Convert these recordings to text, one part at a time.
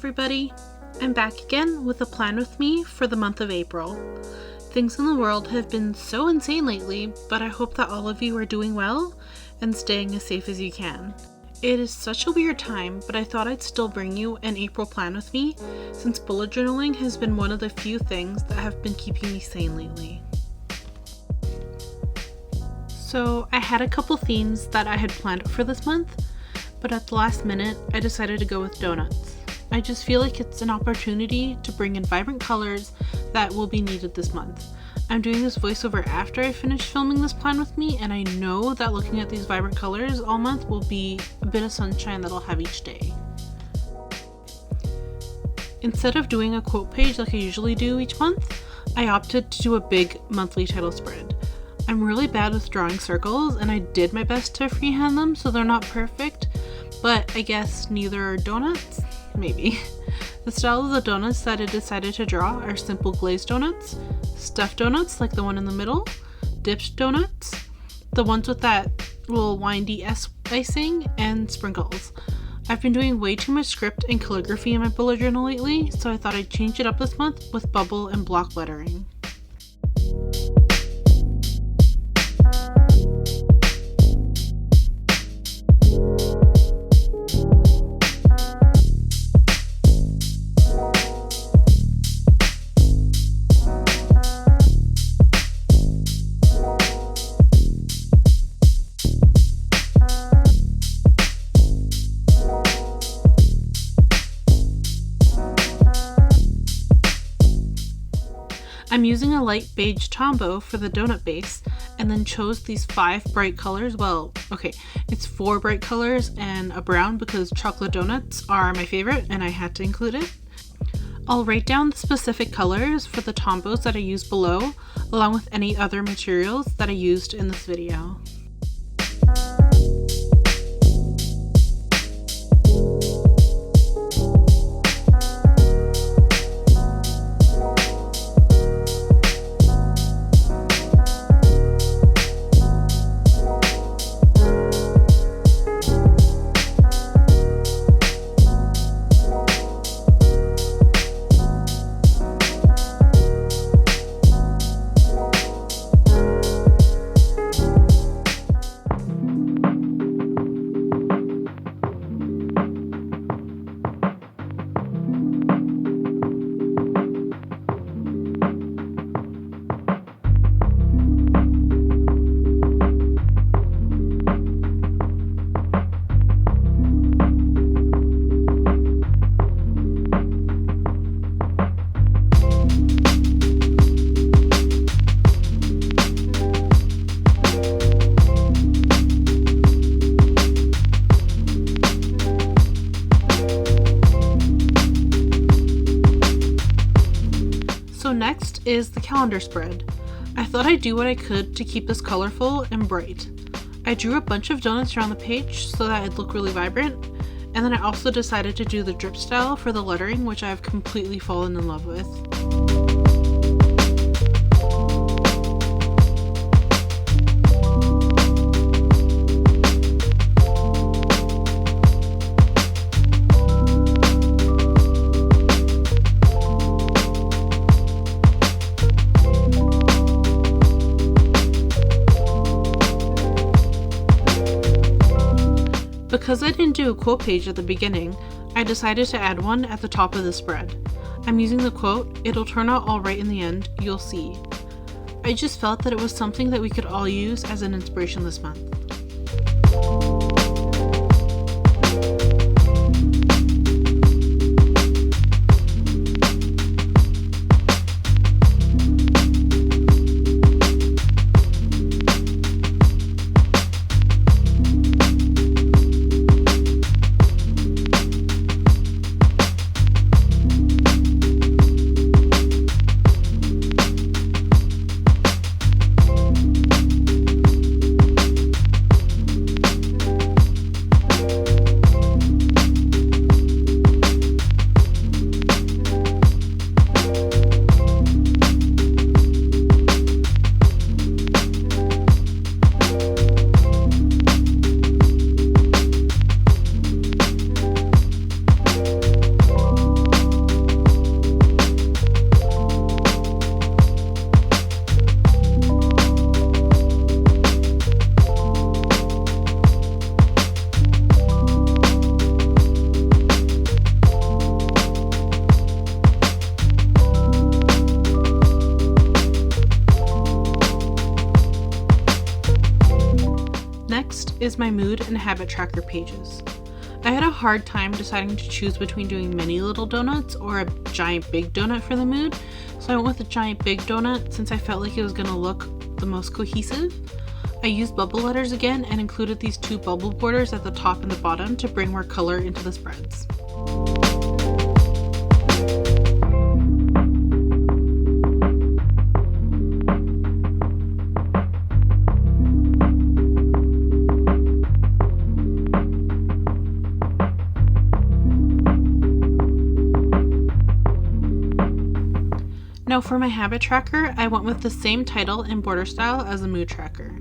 everybody! I'm back again with a plan with me for the month of April. Things in the world have been so insane lately, but I hope that all of you are doing well and staying as safe as you can. It is such a weird time, but I thought I'd still bring you an April plan with me, since bullet journaling has been one of the few things that have been keeping me sane lately. So I had a couple themes that I had planned for this month, but at the last minute, I decided to go with donuts. I just feel like it's an opportunity to bring in vibrant colors that will be needed this month. I'm doing this voiceover after I finish filming this plan with me, and I know that looking at these vibrant colors all month will be a bit of sunshine that I'll have each day. Instead of doing a quote page like I usually do each month, I opted to do a big monthly title spread. I'm really bad with drawing circles, and I did my best to freehand them so they're not perfect, but I guess neither are donuts? Maybe. The style of the donuts that I decided to draw are simple glazed donuts, stuffed donuts like the one in the middle, dipped donuts, the ones with that little windy icing, and sprinkles. I've been doing way too much script and calligraphy in my bullet journal lately, so I thought I'd change it up this month with bubble and block lettering. I'm using a light beige Tombow for the donut base, and then chose these 5 bright colors. Well, okay, it's 4 bright colors and a brown because chocolate donuts are my favorite and I had to include it. I'll write down the specific colors for the Tombows that I use below, along with any other materials that I used in this video. So next is the calendar spread. I thought I'd do what I could to keep this colorful and bright. I drew a bunch of donuts around the page so that it'd look really vibrant, and then I also decided to do the drip style for the lettering, which I've completely fallen in love with. Because I didn't do a quote page at the beginning, I decided to add one at the top of the spread. I'm using the quote, "It'll turn out alright in the end, you'll see." I just felt that it was something that we could all use as an inspiration this month. is my mood and habit tracker pages. I had a hard time deciding to choose between doing many little donuts or a giant big donut for the mood, so I went with a giant big donut since I felt like it was going to look the most cohesive. I used bubble letters again and included these 2 bubble borders at the top and the bottom to bring more color into the spreads. Now for my habit tracker, I went with the same title and border style as the mood tracker.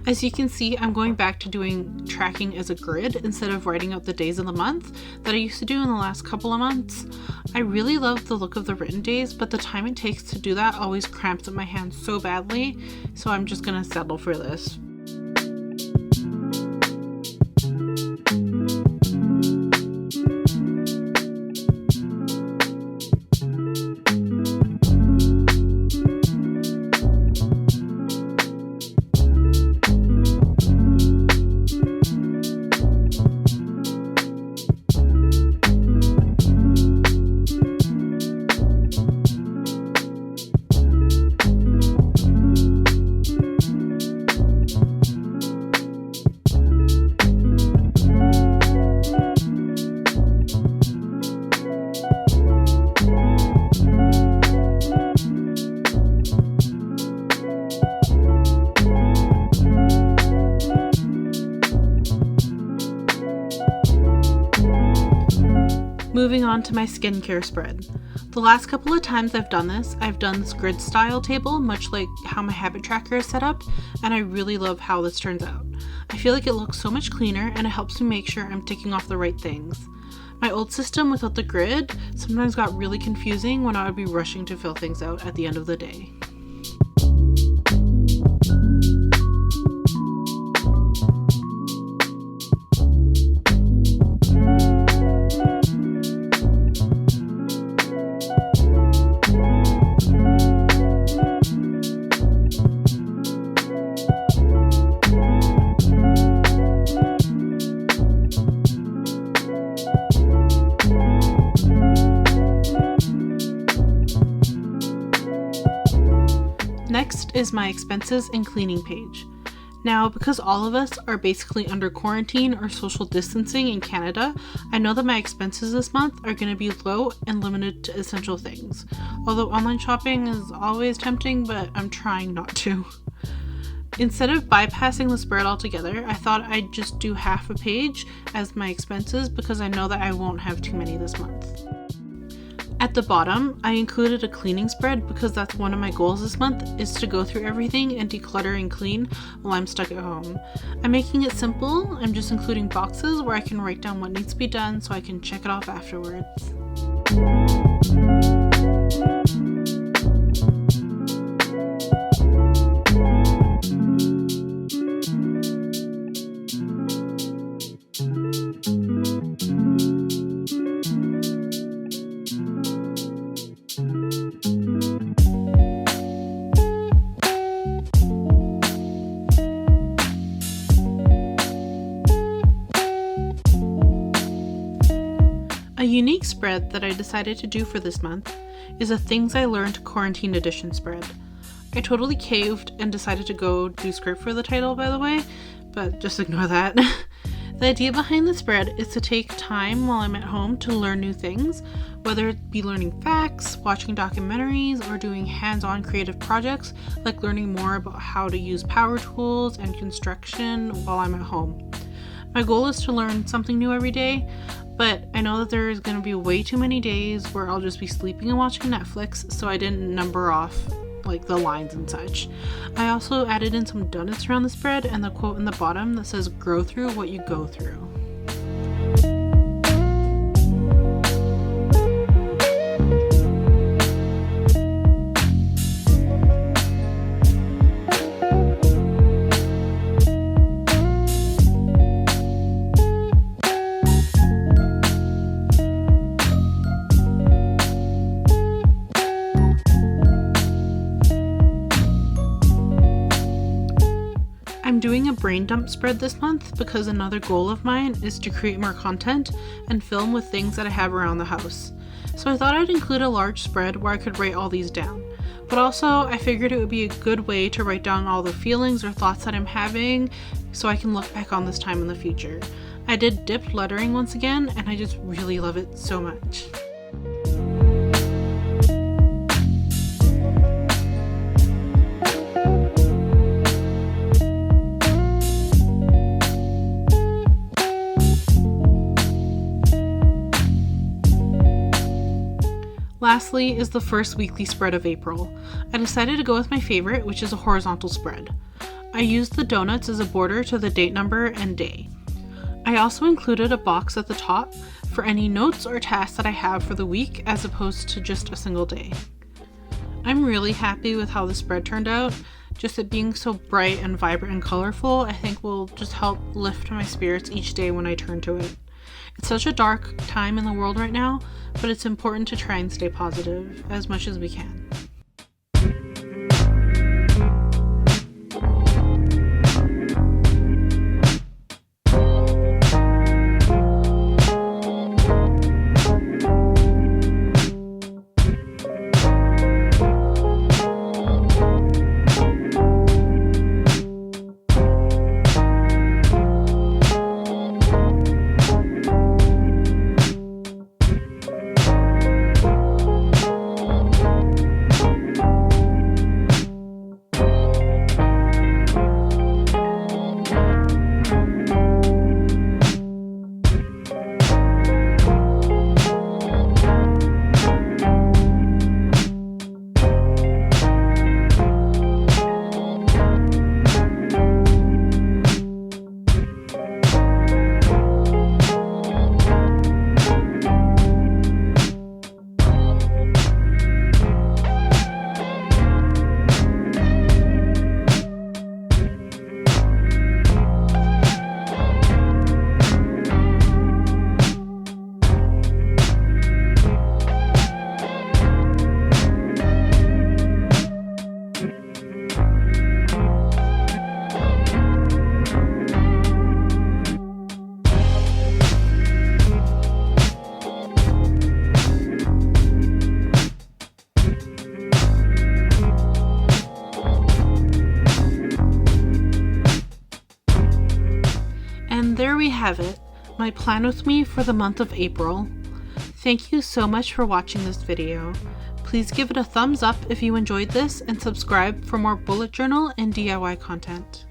As you can see, I'm going back to doing tracking as a grid instead of writing out the days of the month that I used to do in the last couple of months. I really love the look of the written days, but the time it takes to do that always cramps up my hands so badly, so I'm just gonna settle for this. Moving on to my skincare spread. The last couple of times I've done this grid style table, much like how my habit tracker is set up, and I really love how this turns out. I feel like it looks so much cleaner and it helps me make sure I'm ticking off the right things. My old system without the grid sometimes got really confusing when I would be rushing to fill things out at the end of the day. Next is my expenses and cleaning page. Now, because all of us are basically under quarantine or social distancing in Canada, I know that my expenses this month are going to be low and limited to essential things. Although online shopping is always tempting, but I'm trying not to. Instead of bypassing the spread altogether, I thought I'd just do half a page as my expenses because I know that I won't have too many this month. At the bottom, I included a cleaning spread because that's one of my goals this month, is to go through everything and declutter and clean while I'm stuck at home. I'm making it simple. I'm just including boxes where I can write down what needs to be done so I can check it off afterwards. A unique spread that I decided to do for this month is a Things I Learned Quarantine Edition spread. I totally caved and decided to go do script for the title, by the way, but just ignore that. The idea behind the spread is to take time while I'm at home to learn new things, whether it be learning facts, watching documentaries, or doing hands-on creative projects like learning more about how to use power tools and construction while I'm at home. My goal is to learn something new every day, but I know that there is going to be way too many days where I'll just be sleeping and watching Netflix, so I didn't number off like the lines and such. I also added in some donuts around the spread and the quote in the bottom that says, "Grow through what you go through." I'm doing a brain dump spread this month because another goal of mine is to create more content and film with things that I have around the house. So I thought I'd include a large spread where I could write all these down. But also, I figured it would be a good way to write down all the feelings or thoughts that I'm having so I can look back on this time in the future. I did dipped lettering once again, and I just really love it so much. Lastly is the first weekly spread of April. I decided to go with my favorite, which is a horizontal spread. I used the donuts as a border to the date number and day. I also included a box at the top for any notes or tasks that I have for the week as opposed to just a single day. I'm really happy with how the spread turned out. Just it being so bright and vibrant and colorful, I think will just help lift my spirits each day when I turn to it. It's such a dark time in the world right now, but it's important to try and stay positive as much as we can. And there we have it, my plan with me for the month of April. Thank you so much for watching this video. Please give it a thumbs up if you enjoyed this and subscribe for more bullet journal and DIY content.